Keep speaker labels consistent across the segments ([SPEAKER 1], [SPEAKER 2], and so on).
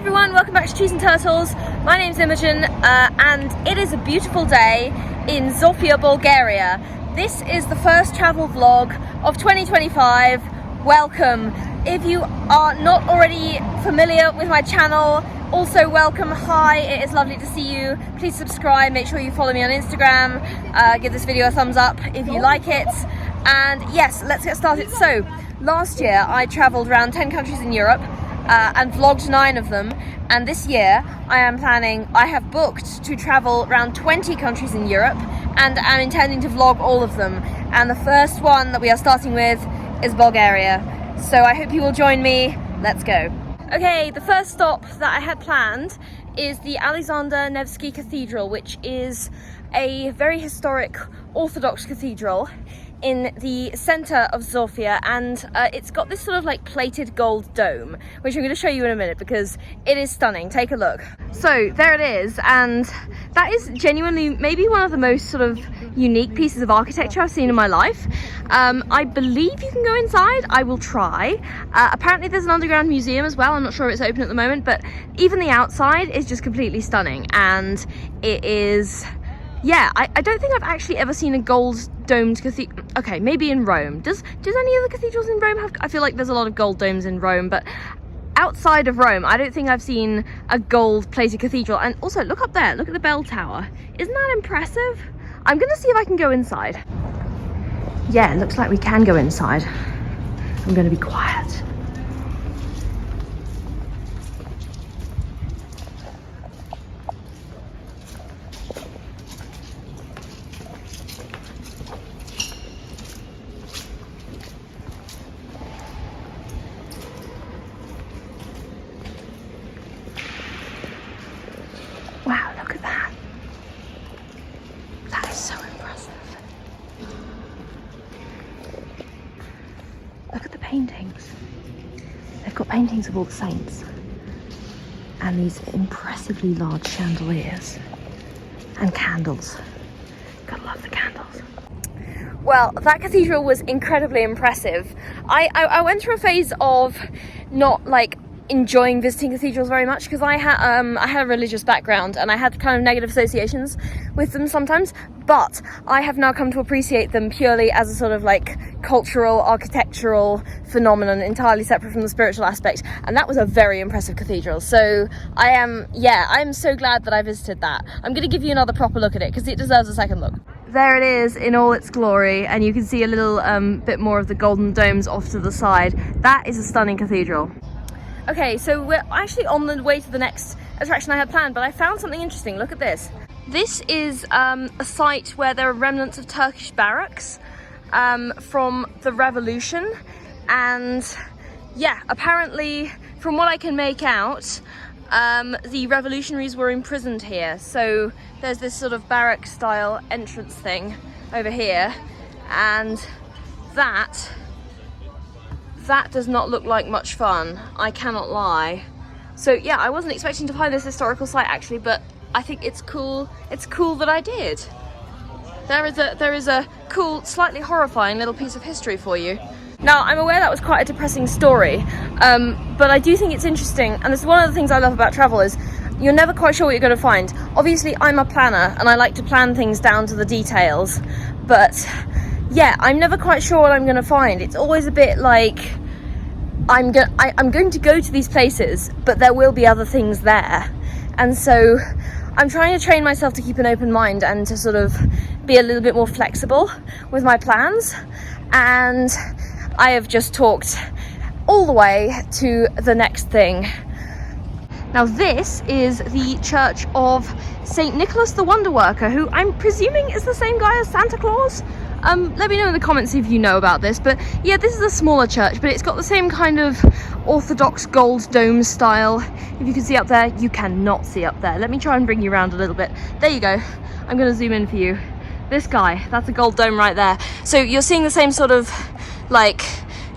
[SPEAKER 1] everyone, welcome back to Cheese and Turtles. My name's Imogen and it is a beautiful day in Sofia, Bulgaria. This is the first travel vlog of 2025. Welcome. If you are not already familiar with my channel, also welcome. Hi, it is lovely to see you. Please subscribe, make sure you follow me on Instagram, give this video a thumbs up if you like it. And yes, let's get started. So, last year I travelled around 10 countries in Europe and vlogged 9 of them, and this year I have booked to travel around 20 countries in Europe and I'm intending to vlog all of them, and the first one that we are starting with is Bulgaria. So I hope you will join me. Let's go. Okay, the first stop that I had planned is the Alexander Nevsky Cathedral, which is a very historic Orthodox cathedral in the center of Sofia, and it's got this sort of like plated gold dome, which I'm going to show you in a minute because it is stunning. Take a look. So there it is, and that is genuinely maybe one of the most sort of unique pieces of architecture I've seen in my life. I believe you can go inside. I will try. Apparently there's an underground museum as well. I'm not sure if it's open at the moment, but even the outside is just completely stunning, and it is, yeah, I don't think I've actually ever seen a gold domed cathedral. Okay, maybe in Rome. Does any of the cathedrals in Rome have? I feel like there's a lot of gold domes in Rome, but outside of Rome, I don't think I've seen a gold plated cathedral. And also, look up there. Look at the bell tower. Isn't that impressive? I'm gonna see if I can go inside. Yeah, it looks like we can go inside. I'm gonna be quiet. Wow, look at that. That is so impressive. Look at the paintings. They've got paintings of all the saints and these impressively large chandeliers and candles. Gotta love the candles. Well, that cathedral was incredibly impressive. I went through a phase of not like enjoying visiting cathedrals very much because I had a religious background and I had kind of negative associations with them sometimes, but I have now come to appreciate them purely as a sort of like cultural, architectural phenomenon entirely separate from the spiritual aspect, and that was a very impressive cathedral. So I'm so glad that I visited that. I'm going to give you another proper look at it because it deserves a second look. There it is in all its glory, and you can see a little bit more of the golden domes off to the side. That is a stunning cathedral. Okay, so we're actually on the way to the next attraction I had planned, but I found something interesting. Look at this. This is a site where there are remnants of Turkish barracks from the revolution, and yeah, apparently from what I can make out, the revolutionaries were imprisoned here. So there's this sort of barrack style entrance thing over here, and that does not look like much fun, I cannot lie. So yeah, I wasn't expecting to find this historical site actually, but I think it's cool. It's cool that I did. There is a cool, slightly horrifying little piece of history for you. Now, I'm aware that was quite a depressing story, but I do think it's interesting, and this is one of the things I love about travel is you're never quite sure what you're going to find. Obviously, I'm a planner and I like to plan things down to the details, but yeah, I'm never quite sure what I'm going to find. It's always a bit like I'm going to go to these places, but there will be other things there. And so I'm trying to train myself to keep an open mind and to sort of be a little bit more flexible with my plans. And I have just talked all the way to the next thing. Now this is the Church of St. Nicholas the Wonder Worker, who I'm presuming is the same guy as Santa Claus. Let me know in the comments if you know about this, but yeah, this is a smaller church, but it's got the same kind of Orthodox gold dome style. If you can see up there, you cannot see up there. Let me try and bring you around a little bit. There you go. I'm going to zoom in for you. This guy, that's a gold dome right there. So you're seeing the same sort of like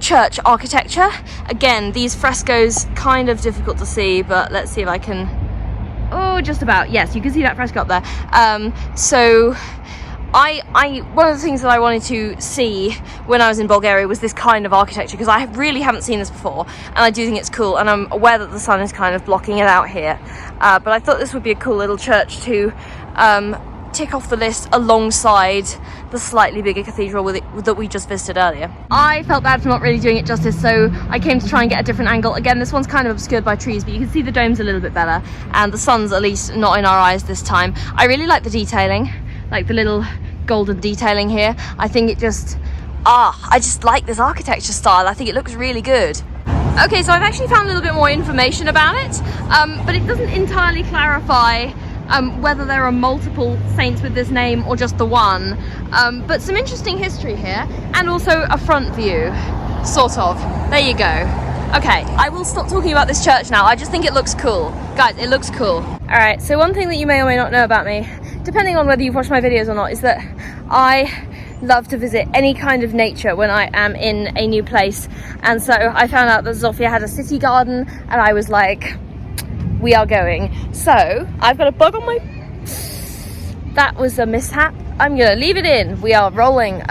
[SPEAKER 1] church architecture. Again, these frescoes kind of difficult to see, but let's see if I can. Oh, just about. Yes, you can see that fresco up there. So one of the things that I wanted to see when I was in Bulgaria was this kind of architecture, because I really haven't seen this before, and I do think it's cool, and I'm aware that the sun is kind of blocking it out here, but I thought this would be a cool little church to tick off the list alongside the slightly bigger cathedral that we just visited earlier. I felt bad for not really doing it justice, so I came to try and get a different angle. Again, this one's kind of obscured by trees, but you can see the domes a little bit better, and the sun's at least not in our eyes this time. I really like the detailing, like the little golden detailing here. I think it just, I just like this architecture style. I think it looks really good. Okay, so I've actually found a little bit more information about it, but it doesn't entirely clarify whether there are multiple saints with this name or just the one, but some interesting history here, and also a front view, sort of. There you go. Okay, I will stop talking about this church now. I just think it looks cool. Guys, it looks cool. Alright, so one thing that you may or may not know about me, depending on whether you've watched my videos or not, is that I love to visit any kind of nature when I am in a new place, and so I found out that Sofia had a city garden, and I was like, we are going. So I've got a bug on my, that was a mishap. I'm gonna leave it in. We are rolling.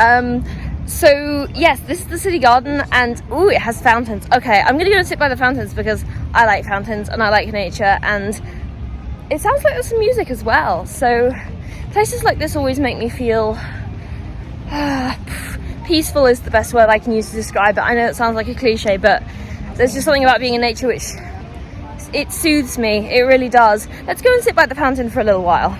[SPEAKER 1] So yes, this is the city garden, and ooh, it has fountains. Okay, I'm gonna go and sit by the fountains because I like fountains and I like nature, and it sounds like there's some music as well. So places like this always make me feel peaceful is the best word I can use to describe it. I know it sounds like a cliche, but there's just something about being in nature which, it soothes me, it really does. Let's go and sit by the fountain for a little while.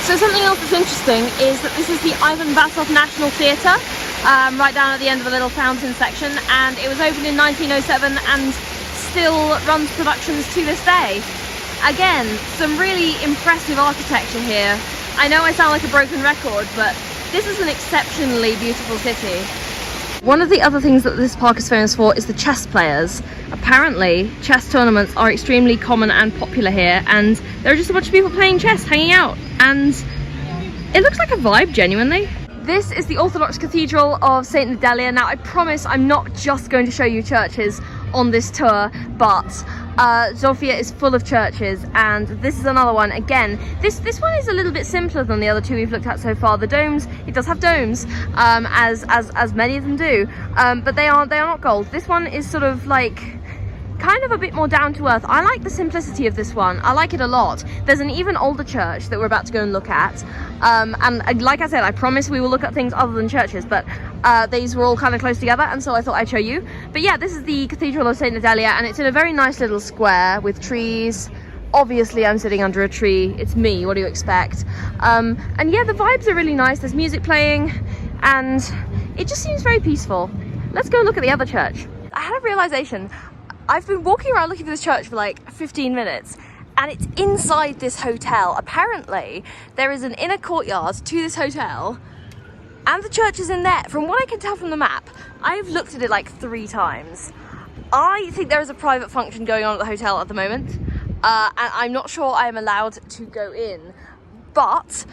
[SPEAKER 1] So something else that's interesting is that this is the Ivan Vasov National Theatre, right down at the end of a little fountain section, and it was opened in 1907 and still runs productions to this day. Again, some really impressive architecture here. I know I sound like a broken record, but this is an exceptionally beautiful city. One of the other things that this park is famous for is the chess players. Apparently, chess tournaments are extremely common and popular here, and there are just a bunch of people playing chess, hanging out, and it looks like a vibe, genuinely. This is the Orthodox Cathedral of St. Nedelya. Now, I promise I'm not just going to show you churches on this tour, but Sofia is full of churches, and this is another one. Again, this one is a little bit simpler than the other two we've looked at so far. The domes, it does have domes, as many of them do, but they are not gold. This one is sort of like kind of a bit more down to earth. I like the simplicity of this one. I like it a lot. There's an even older church that we're about to go and look at, and like I said, I promise we will look at things other than churches, but these were all kind of close together, and so I thought I'd show you. But yeah, this is the Cathedral of St. Nedelya, and it's in a very nice little square with trees. Obviously I'm sitting under a tree, it's me, what do you expect? And yeah, the vibes are really nice. There's music playing, and it just seems very peaceful. Let's go and look at the other church. I had a realization. I've been walking around looking for this church for like 15 minutes, and it's inside this hotel. Apparently there is an inner courtyard to this hotel, and the church is in there. From what I can tell from the map, I've looked at it like 3 times. I think there is a private function going on at the hotel at the moment, and I'm not sure I am allowed to go in, but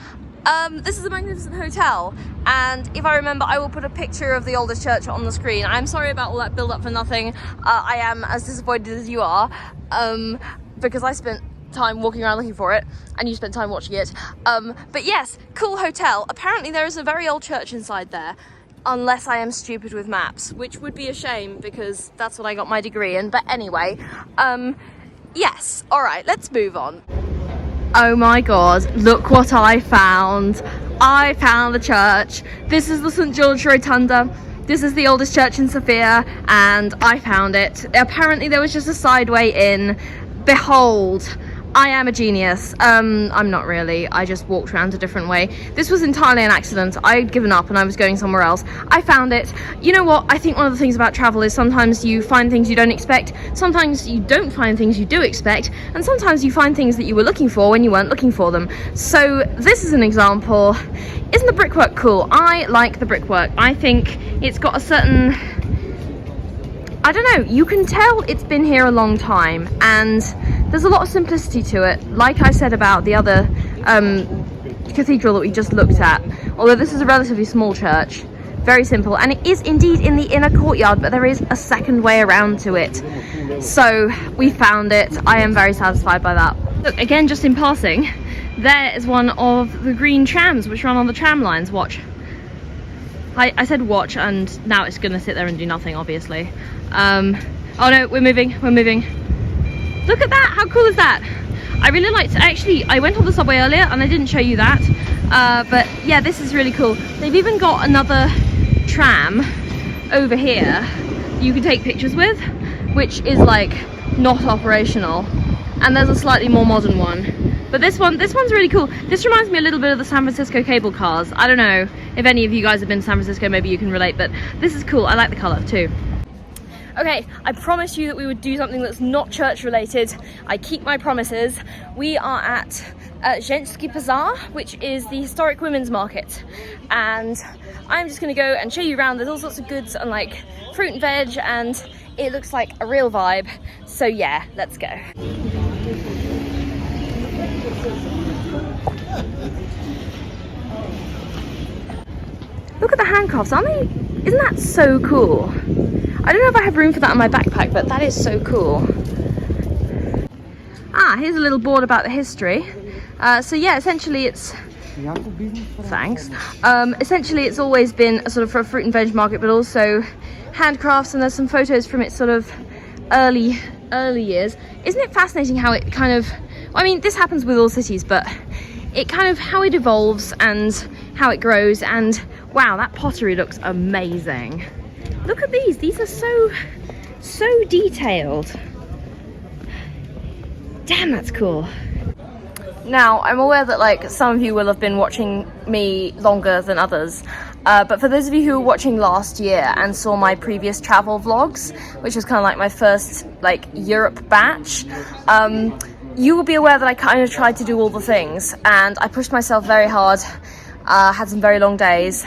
[SPEAKER 1] this is a magnificent hotel, and if I remember, I will put a picture of the oldest church on the screen. I'm sorry about all that build up for nothing. I am as disappointed as you are, because I spent time walking around looking for it, and you spent time watching it. But yes, cool hotel. Apparently there is a very old church inside there, unless I am stupid with maps, which would be a shame because that's what I got my degree in. But anyway, yes, all right, let's move on. Oh my god, look what I found. I found the church. This is the St. George Rotunda. This is the oldest church in Sofia, and I found it. Apparently there was just a side way in. Behold, I am a genius. I'm not really. I just walked around a different way. This was entirely an accident. I'd given up and I was going somewhere else. I found it. You know what? I think one of the things about travel is sometimes you find things you don't expect. Sometimes you don't find things you do expect. And sometimes you find things that you were looking for when you weren't looking for them. So this is an example. Isn't the brickwork cool? I like the brickwork. I think it's got a certain... I don't know, you can tell it's been here a long time, and there's a lot of simplicity to it. Like I said about the other cathedral that we just looked at, although this is a relatively small church, very simple, and it is indeed in the inner courtyard, but there is a second way around to it. So we found it. I am very satisfied by that. Look, again, just in passing, there is one of the green trams which run on the tram lines. Watch. I said watch, and now it's gonna sit there and do nothing, obviously. Oh no, we're moving. Look at that, how cool is that? I really liked, actually, I went on the subway earlier and I didn't show you that, but yeah, this is really cool. They've even got another tram over here you can take pictures with, which is like not operational, and there's a slightly more modern one. But this one's really cool. This reminds me a little bit of the San Francisco cable cars. I don't know if any of you guys have been to San Francisco, maybe you can relate, but this is cool. I like the color too. Okay, I promised you that we would do something that's not church related. I keep my promises. We are at Zhenski Bazaar, which is the historic women's market. And I'm just gonna go and show you around. There's all sorts of goods and like fruit and veg, and it looks like a real vibe. So yeah, let's go. Look at the handcuffs, aren't they? Isn't that so cool? I don't know if I have room for that in my backpack, but that is so cool. Ah, here's a little board about the history. So yeah, essentially it's... Thanks. Essentially it's always been a sort of for a fruit and veg market, but also handcrafts, and there's some photos from its sort of early years. Isn't it fascinating how it kind of... I mean, this happens with all cities, but it kind of how it evolves and how it grows, and wow, that pottery looks amazing. Look at these are so detailed. Damn, that's cool. Now, I'm aware that like some of you will have been watching me longer than others, but for those of you who were watching last year and saw my previous travel vlogs, which was kind of like my first like Europe batch, you will be aware that I kind of tried to do all the things, and I pushed myself very hard, had some very long days,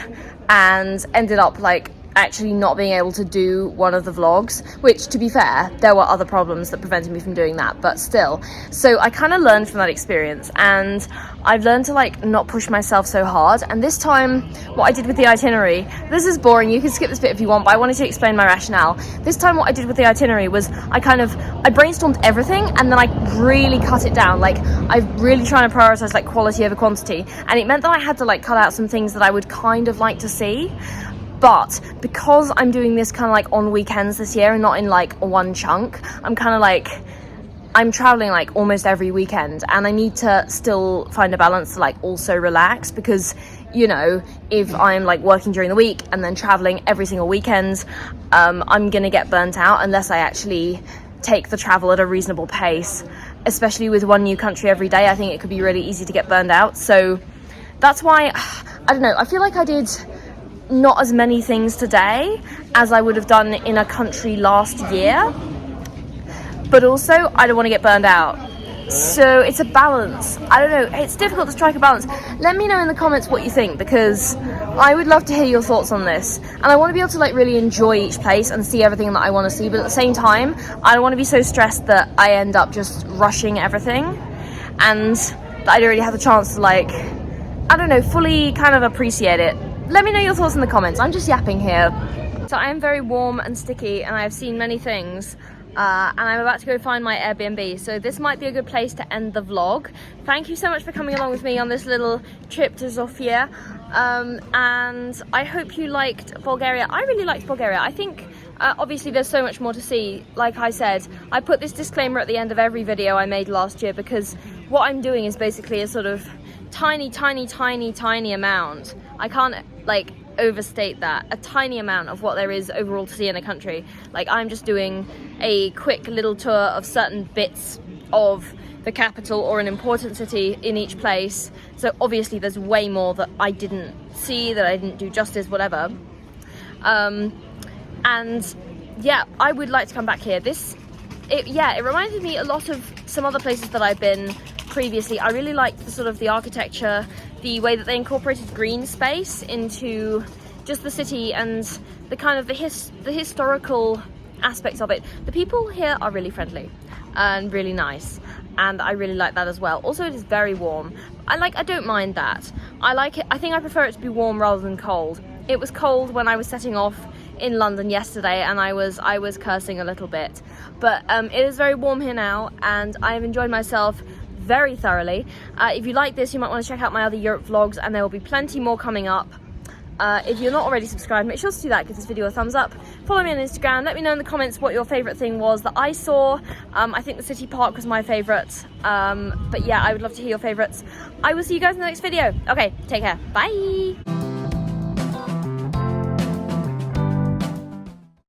[SPEAKER 1] and ended up like actually not being able to do one of the vlogs, which, to be fair, there were other problems that prevented me from doing that, but still. So I kind of learned from that experience, and I've learned to like not push myself so hard. And this time what I did with the itinerary, this is boring, you can skip this bit if you want, but I wanted to explain my rationale. This time what I did with the itinerary was I brainstormed everything, and then I really cut it down. Like, I'm really trying to prioritize like quality over quantity, and it meant that I had to like cut out some things that I would kind of like to see. But because I'm doing this kind of like on weekends this year and not in like one chunk, I'm kind of like, I'm traveling like almost every weekend, and I need to still find a balance to like also relax, because, you know, if I'm like working during the week and then traveling every single weekend, I'm gonna get burnt out unless I actually take the travel at a reasonable pace. Especially with one new country every day, I think it could be really easy to get burned out. So that's why, I don't know, I feel like I did not as many things today as I would have done in a country last year, but also I don't want to get burned out, so it's a balance. I don't know, it's difficult to strike a balance. Let me know in the comments what you think, because I would love to hear your thoughts on this, and I want to be able to like really enjoy each place and see everything that I want to see, but at the same time I don't want to be so stressed that I end up just rushing everything and that I don't really have the chance to like, I don't know, fully kind of appreciate it. Let me know your thoughts in the comments. I'm just yapping here. So I am very warm and sticky, and I have seen many things, and I'm about to go find my Airbnb, so this might be a good place to end the vlog. Thank you so much for coming along with me on this little trip to Sofia, and I hope you liked Bulgaria. I really liked Bulgaria. I think obviously there's so much more to see. Like I said, I put this disclaimer at the end of every video I made last year, because what I'm doing is basically a sort of tiny amount. I can't like overstate that, a tiny amount of what there is overall to see in a country. Like, I'm just doing a quick little tour of certain bits
[SPEAKER 2] of the capital or an important city in each place. So obviously there's way more that I didn't see, that I didn't do justice, whatever. And yeah, I would like to come back here. It reminded me a lot of some other places that I've been previously. I really liked the sort of the architecture, the way that they incorporated green space into just the city, and the kind of the historical aspects of it. The people here are really friendly and really nice, and I really like that as well. Also, it is very warm. I don't mind that. I like it. I think I prefer it to be warm rather than cold. It was cold when I was setting off in London yesterday, and I was cursing a little bit, but it is very warm here now, and I have enjoyed myself very thoroughly. If you like this, you might want to check out my other Europe vlogs, and there will be plenty more coming up. If you're not already subscribed, make sure to do that. Give this video a thumbs up. Follow me on Instagram. Let me know in the comments what your favourite thing was that I saw. I think the city park was my favourite. But yeah, I would love to hear your favourites. I will see you guys in the next video. Okay, take care. Bye.